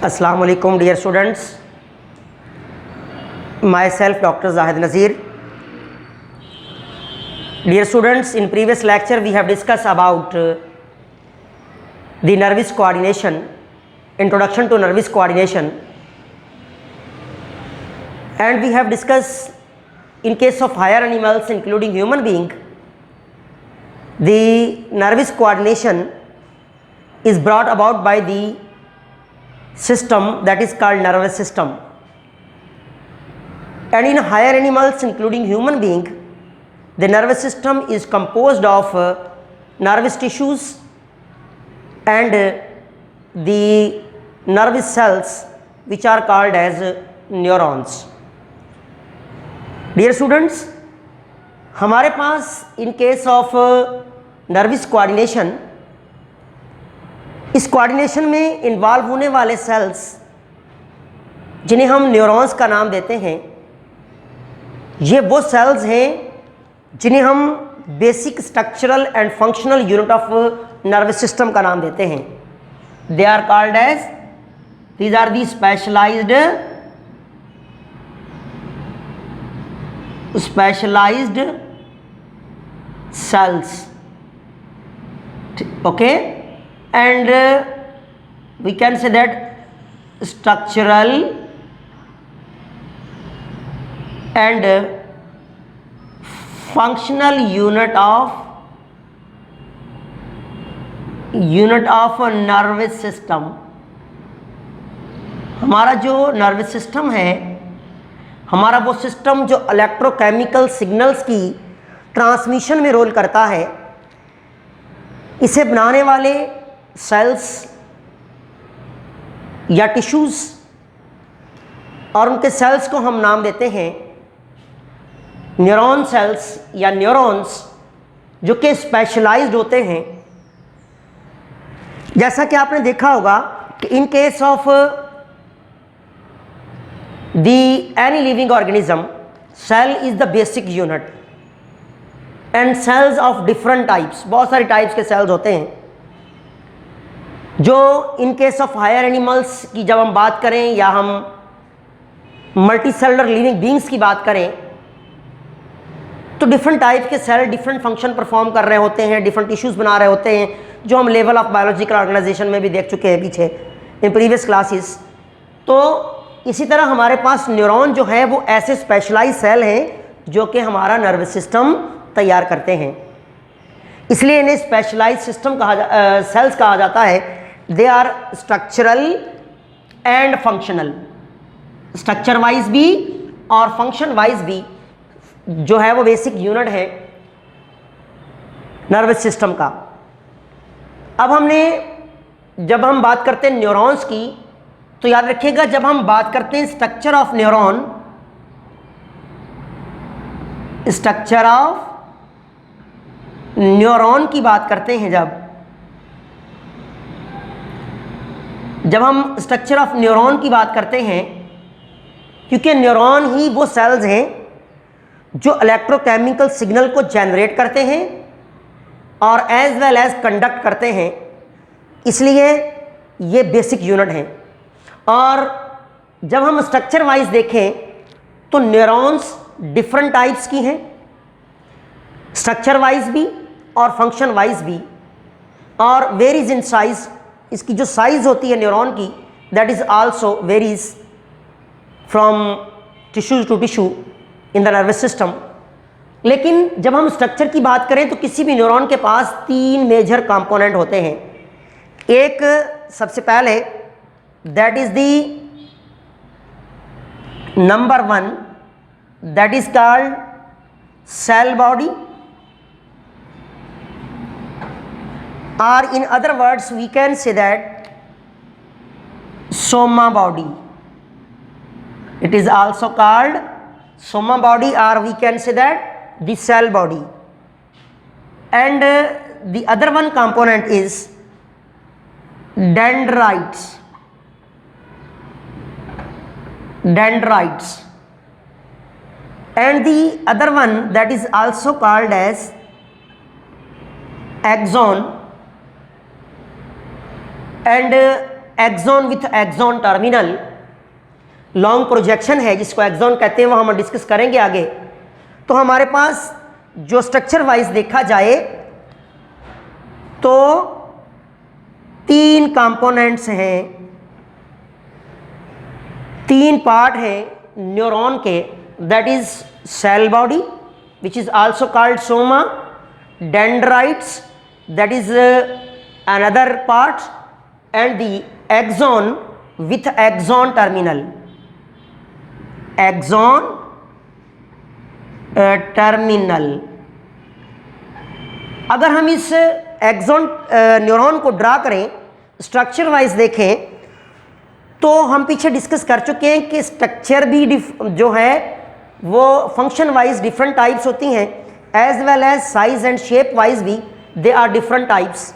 Assalamu alaikum dear students, myself Dr. Zahid Nazir. Dear students, in previous lecture we have discussed about the nervous coordination, introduction to nervous coordination, and we have discussed in case of higher animals including human being, the nervous coordination is brought about by the system that is called nervous system, and in higher animals including human being, the nervous system is composed of nervous tissues and the nervous cells which are called as neurons. Dear students, हमारे पास in case of nervous coordination, इस coordination में involve होने वाले sales जिन्हें हम neurons का नाम देते हैं, ये वो सेल्स हैं जिन्हें हम basic structural and functional unit of nervous system का नाम देते हैं. They are called as, these are the specialised cells. Okay, and we can say that structural and functional unit of nervous system. हमारा जो nervous system है, हमारा वो system जो इलेक्ट्रोकेमिकल सिग्नल्स की ट्रांसमिशन में रोल करता है, इसे बनाने वाले सेल्स या टिश्यूज़ और उनके सेल्स को हम नाम देते हैं न्यूरॉन सेल्स या न्यूरॉन्स, जो कि स्पेशलाइज्ड होते हैं. जैसा कि आपने देखा होगा कि in case of the any living organism, cell is the basic unit and cells of different types, बहुत सारे टाइप्स के सेल्स होते हैं. जो in case of higher animals की जब हम बात करें या हम मल्टी सेलुलर लिविंग बींग्स की बात करें, तो डिफरेंट टाइप के सेल डिफरेंट फंक्शन परफॉर्म कर रहे होते हैं, डिफरेंट टिश्यूज़ बना रहे होते हैं, जो हम लेवल ऑफ बायोलॉजिकल ऑर्गेनाइजेशन में भी देख चुके हैं पीछे इन प्रीवियस क्लासेस. तो इसी तरह हमारे पास न्यूरॉन जो है वो ऐसे स्पेशलाइज सेल हैं जो कि हमारा नर्वस सिस्टम तैयार करते हैं. इसलिए इन्हें स्पेशलाइज सिस्टम सेल्स कहा जाता है. They are structural and functional, structure wise भी और फंक्शन वाइज भी जो है वो बेसिक यूनिट है नर्वस सिस्टम का. अब जब हम बात करते हैं न्यूरॉन्स की, तो याद रखिएगा जब हम बात करते हैं structure of neuron, structure of neuron की बात करते हैं, जब हम स्ट्रक्चर ऑफ न्यूरॉन की बात करते हैं, क्योंकि न्यूरॉन ही वो सेल्स हैं जो इलेक्ट्रोकेमिकल सिग्नल को जनरेट करते हैं और एज वेल एज कंडक्ट करते हैं, इसलिए ये बेसिक यूनिट हैं. और जब हम स्ट्रक्चर वाइज देखें तो न्यूरॉन्स डिफरेंट टाइप्स की हैं, स्ट्रक्चर वाइज भी और फंक्शन वाइज भी, और वेरीज इन साइज. इसकी जो साइज़ होती है न्यूरॉन की, that is also varies from tissue to tissue in the nervous system. लेकिन जब हम स्ट्रक्चर की बात करें तो किसी भी न्यूरॉन के पास 3 मेजर कंपोनेंट होते हैं. एक सबसे पहले that is the number 1, that is called cell body, or in other words we can say that soma body. It is also called soma body, or we can say that the cell body. And the other one component is dendrites. And the other one that is also called as axon, and axon with axon terminal, long projection है जिसको axon कहते हैं, वो हम discuss करेंगे आगे। तो हमारे पास जो स्ट्रक्चर वाइज देखा जाए तो 3 कंपोनेंट्स हैं, 3 पार्ट हैं न्यूरॉन के, that is cell body which is also called soma, dendrites that is another part, and the axon with axon terminal, axon terminal. अगर हम इस एक्सॉन न्यूरॉन को ड्रा करें, स्ट्रक्चर वाइज देखें, तो हम पीछे डिस्कस कर चुके हैं कि स्ट्रक्चर भी जो है वो फंक्शन वाइज डिफरेंट टाइप्स होती हैं, as well as size and shape wise भी they are different types,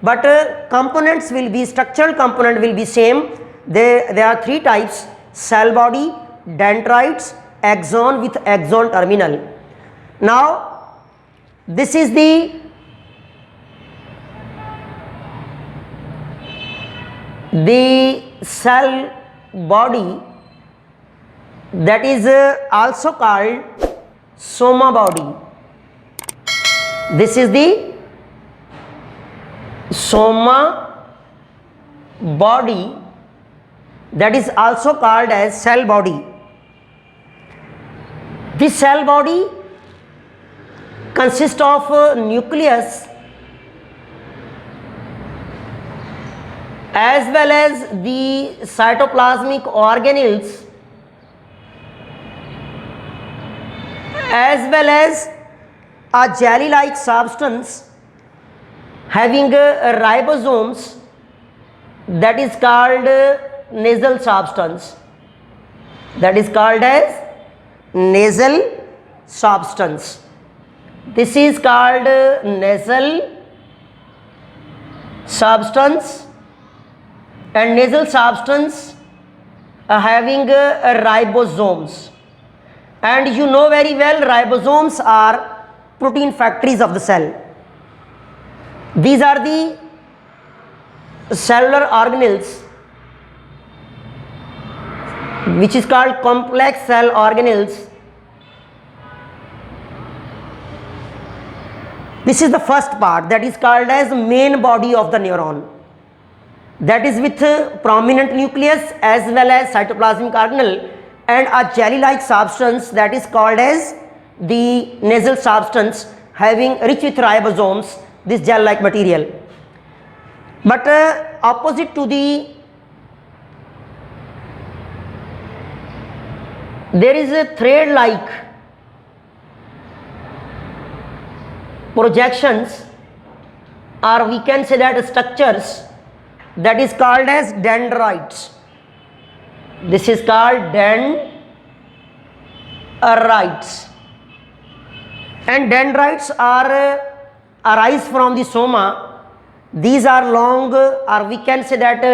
but components will be, structural component will be same. They are 3 types: cell body, dendrites, axon with axon terminal. Now this is the cell body, that is also called soma body. This is the soma body, that is also called as cell body. This cell body consists of nucleus as well as the cytoplasmic organelles as well as a jelly-like substance having ribosomes, that is called nasal substance, that is called as nasal substance. This is called nasal substance, and nasal substance having ribosomes, and you know very well ribosomes are protein factories of the cell. These are the cellular organelles which is called complex cell organelles. This is the first part, that is called as main body of the neuron, that is with prominent nucleus as well as cytoplasmic organelle and a jelly-like substance, that is called as the nasal substance having rich with ribosomes, this gel-like material. But opposite to the, there is a thread-like projections, or we can say that structures, that is called as dendrites. This is called dendrites, and dendrites are arise from the soma. These are long, or we can say that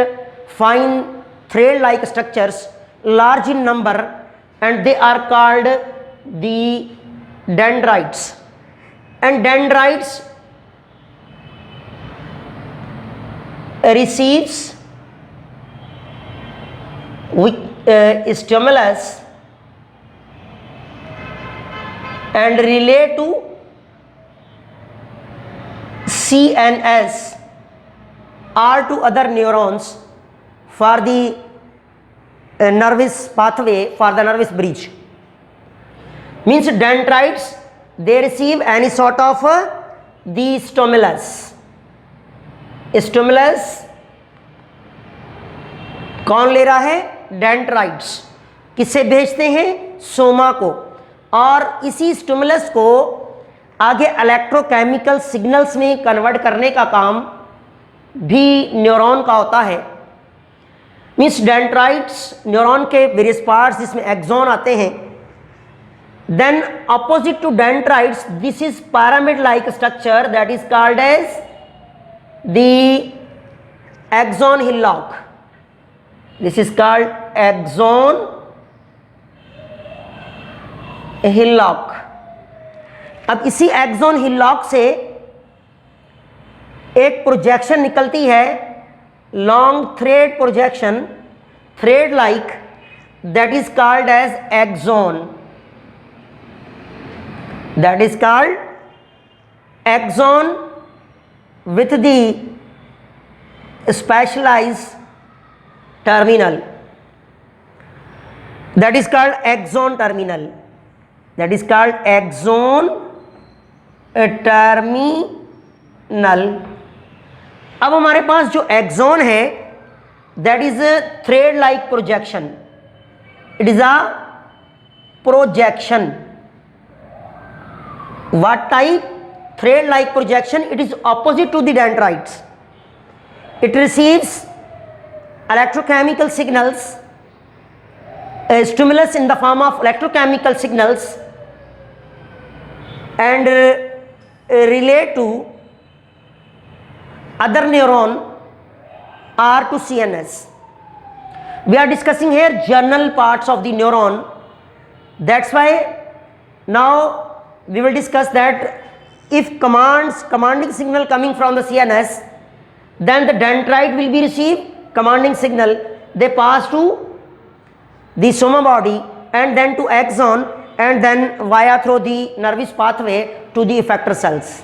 fine thread-like structures, large in number, and they are called the dendrites. And dendrites receives with stimulus and relay to CNS or to other neurons for the nervous pathway, for the nervous bridge. Means dendrites, they receive any sort of the stimulus. Stimulus कौन ले रहा है? Dendrites. किसे भेजते हैं? सोमा को। और इसी स्टिमुलस को आगे इलेक्ट्रोकेमिकल सिग्नल्स में कन्वर्ट करने का काम भी न्यूरॉन का होता है। मीन्स डेंड्राइट्स न्यूरॉन के वेरियस पार्ट्स जिसमें एक्सॉन आते हैं। Then opposite to dendrites this is pyramid like structure that is called as the axon hillock. This is called axon hillock. अब इसी एक्सॉन हिलॉक से एक प्रोजेक्शन निकलती है long thread projection, thread like, that is called as axon. That is called axon with the specialized terminal. That is called axon terminal. That is called axon terminal. अब हमारे पास जो axon है that is a thread like projection. It is a projection. What type? Thread like projection. It is opposite to the dendrites. It receives electrochemical signals, stimulus in the form of electrochemical signals, and relate to other neuron or to CNS. We are discussing here general parts of the neuron. That's why now we will discuss that if commanding signal coming from the CNS, then the dendrite will be received commanding signal, they pass to the soma body and then to axon and then via through the nervous pathway to the effector cells.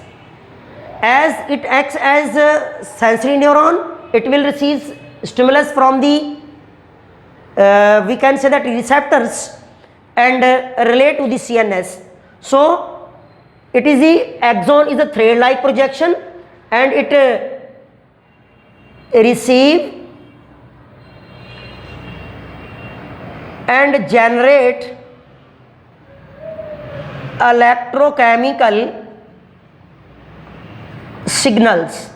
As it acts as a sensory neuron, it will receive stimulus from the we can say that receptors and relate to the CNS. So it is the axon is a thread like projection and it receive and generate electrochemical signals.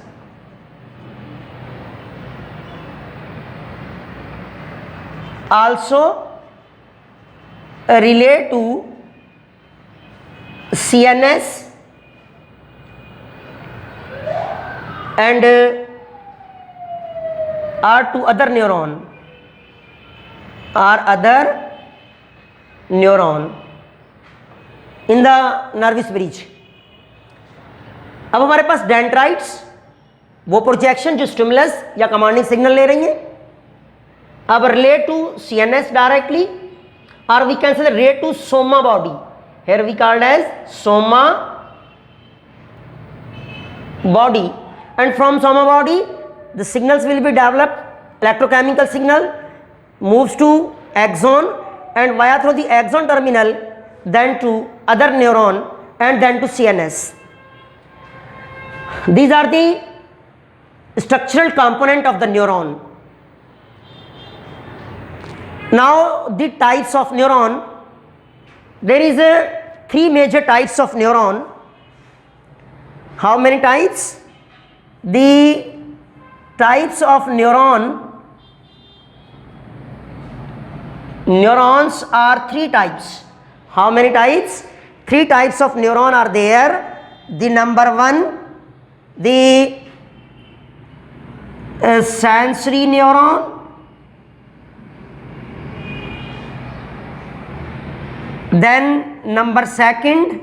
Also relate to CNS and or to other neuron in the nervous bridge. अब हमारे पास dendrites वो projection जो stimulus या commanding signal ले रही हैं, अब रिलेट टू CNS डायरेक्टली और we can say relate to soma body. Here we called as soma body and from soma body the signals will be developed. Electrochemical signal moves to axon and via through the axon terminal then to other neuron and then to CNS. These are the structural component of the neuron. Now the types of neuron, there is a 3 major types of neuron. How many types? The types of neurons are 3 types. How many types? 3 types of neuron are there. The number 1, the sensory neuron. Then number 2,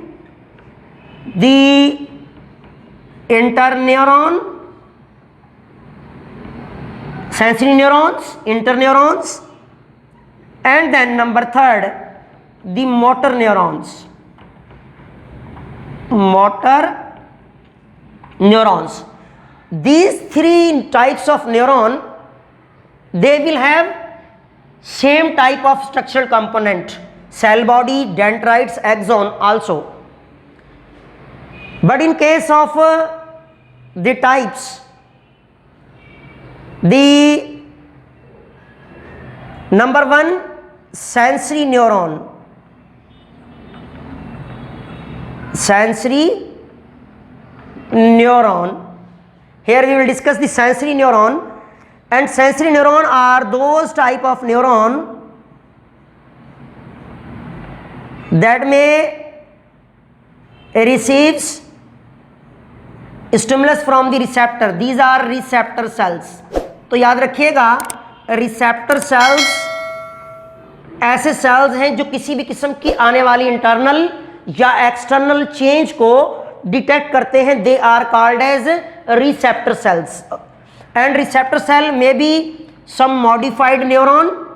the interneuron, sensory neurons, interneurons, and then number 3, the motor neurons. Motor neurons. These 3 types of neuron, they will have same type of structural component, cell body, dendrites, axon also. But in case of the types, the number 1, sensory neuron. Sensory neuron. Here we will discuss the sensory neuron, and sensory neuron are those type of neuron that may receives stimulus from the receptor. These are receptor cells. तो याद रखिएगा receptor cells ऐसे sales हैं जो किसी भी किस्म की आने वाली इंटरनल या एक्सटर्नल चेंज को डिटेक्ट करते हैं. They are called as receptor cells. and receptor cell may be some modified neuron,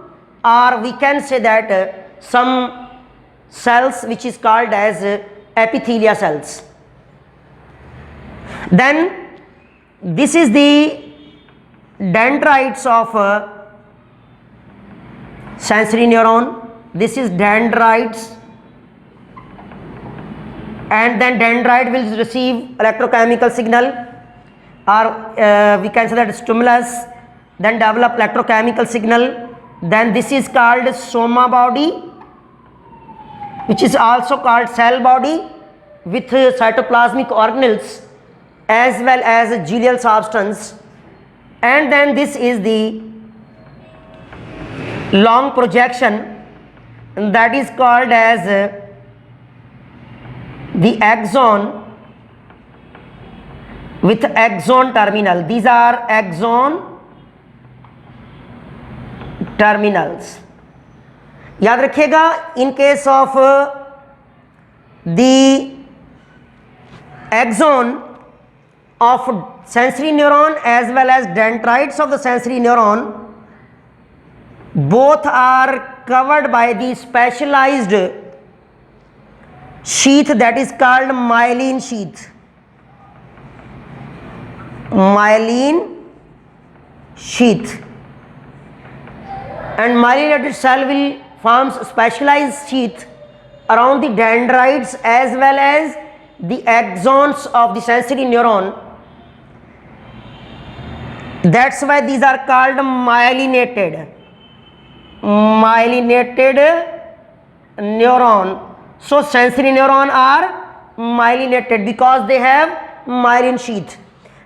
or we can say that some cells which is called as epithelia cells. Then this is the dendrites of sensory neuron. This is dendrites, and then dendrite will receive electrochemical signal, or we can say that stimulus, then develop electrochemical signal. Then this is called soma body, which is also called cell body, with cytoplasmic organelles as well as glial substance. And then this is the long projection, that is called as the axon with axon terminal. These are axon terminals. याद रखिएगा, in case of the axon of sensory neuron as well as dendrites of the sensory neuron, both are covered by the specialized sheath that is called myelin sheath. Myelin sheath. And myelinated cell will form specialized sheath around the dendrites as well as the axons of the sensory neuron. That's why these are called myelinated neuron. So sensory neuron are myelinated because they have myelin sheath,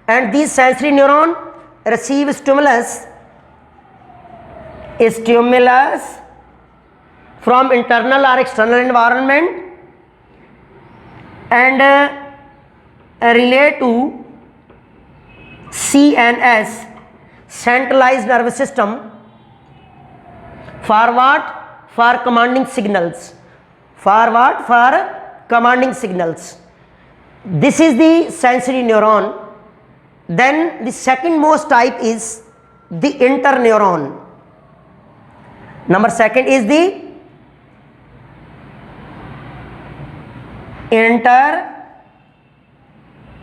and these sensory neuron receive stimulus from internal or external environment and relate to CNS, centralized nervous system, for what? For commanding signals. For what? For commanding signals. This is the sensory neuron. Then the second most type is the interneuron. Number second is the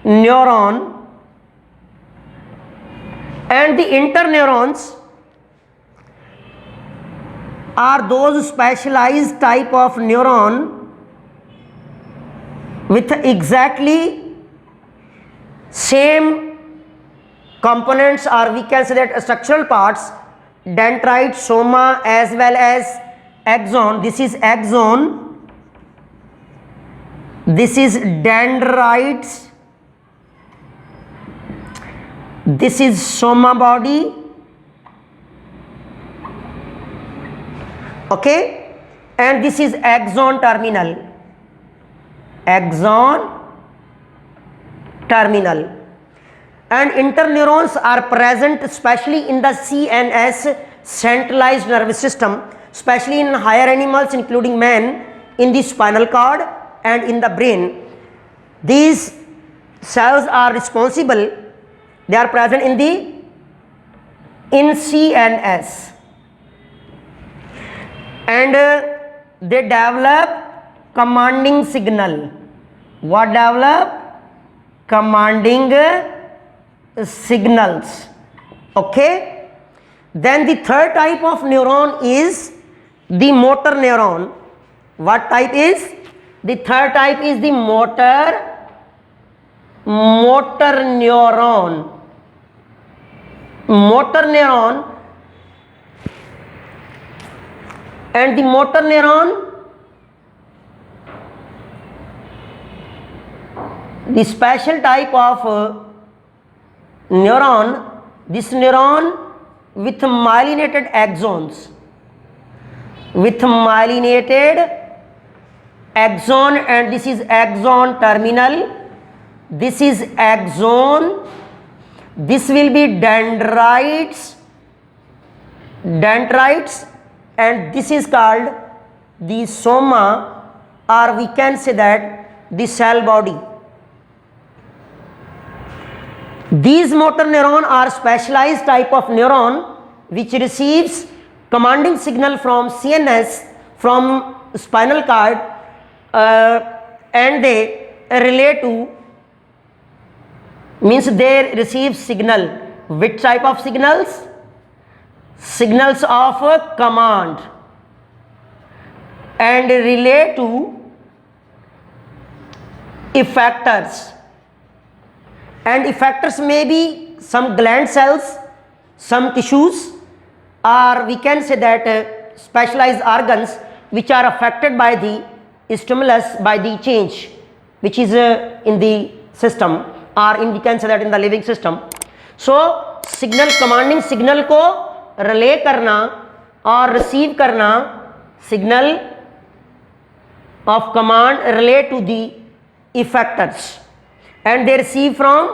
interneuron. And the interneurons are those specialized type of neuron with exactly same components, or we can say that structural parts, dendrite, soma as well as axon. This is axon, this is dendrites, this is soma body, okay, and this is axon terminal. Axon terminal. And interneurons are present especially in the CNS, centralized nervous system, especially in higher animals including man, in the spinal cord and in the brain. These cells are responsible, they are present in CNS, and they develop commanding signal. What develop? Commanding signals. Okay. Then the third type of neuron is the motor neuron. What type is? The third type is the motor neuron. Motor neuron. And the motor neuron, the special type of neuron, this neuron with myelinated axons, with myelinated axon, and this is axon terminal, this is axon, this will be dendrites, and this is called the soma, or we can say that the cell body. These motor neuron are specialized type of neuron which receives commanding signal from CNS, from spinal cord, and they relate to, means they receive signal. Which type of signals? Signals of command, and relate to effectors. And effectors may be some gland cells, some tissues, or we can say that specialized organs which are affected by the stimulus, by the change which is in the system, or in, we can say that in the living system. So signal, commanding signal को relay करना और receive करना, signal of command relate to the effectors, and they receive from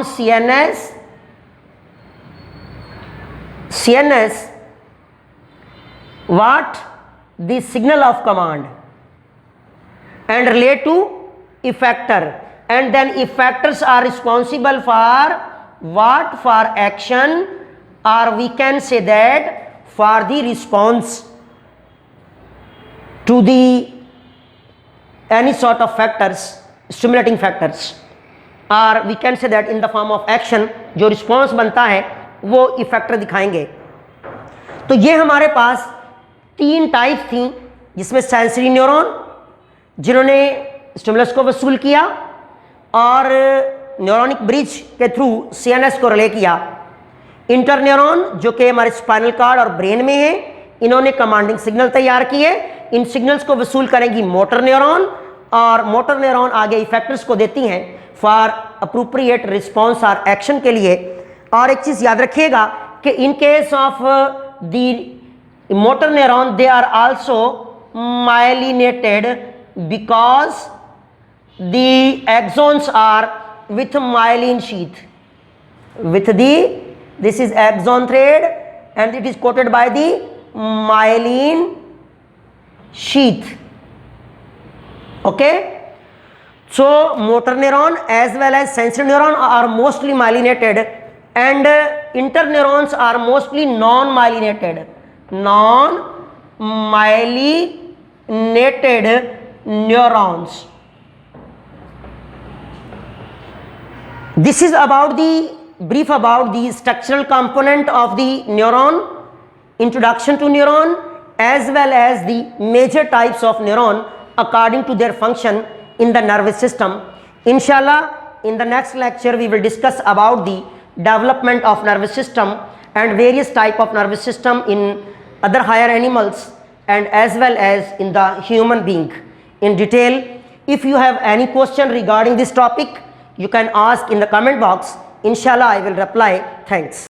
CNS what? The signal of command, and relate to effector, and then effectors are responsible for what? For action, or we can say that for the response to the any sort of factors, stimulating factors, or we can say that in the form of action जो response बनता है वो effector दिखाएंगे. तो ये हमारे पास 3 type थी, जिसमें सेंसरी न्यूरॉन जिन्होंने स्टिमुलस को वसूल किया और न्यूरोनिक ब्रिज के थ्रू CNS को रिले किया, इंटर न्यूरॉन जो कि हमारे स्पाइनल कॉर्ड और ब्रेन में है, इन्होंने कमांडिंग सिग्नल तैयार किए, इन सिग्नल्स को वसूल करेंगी मोटर न्यूरॉन, और मोटर न्यूरॉन आगे इफेक्टर्स को देती हैं फॉर अप्रोप्रिएट रिस्पॉन्स और एक्शन के लिए. और एक चीज़ याद रखिएगा कि in case of the motor neuron they are also myelinated because the axons are with myelin sheath, this is axon thread and it is coated by the myelin sheath. Okay, so motor neuron as well as sensory neuron are mostly myelinated, and interneurons are mostly non-myelinated neurons. This is about the brief about the structural component of the neuron, introduction to neuron, as well as the major types of neuron according to their function in the nervous system. Inshallah, in the next lecture we will discuss about the development of nervous system and various type of nervous system in other higher animals and as well as in the human being in detail. If you have any question regarding this topic, you can ask in the comment box. Inshallah, I will reply. Thanks.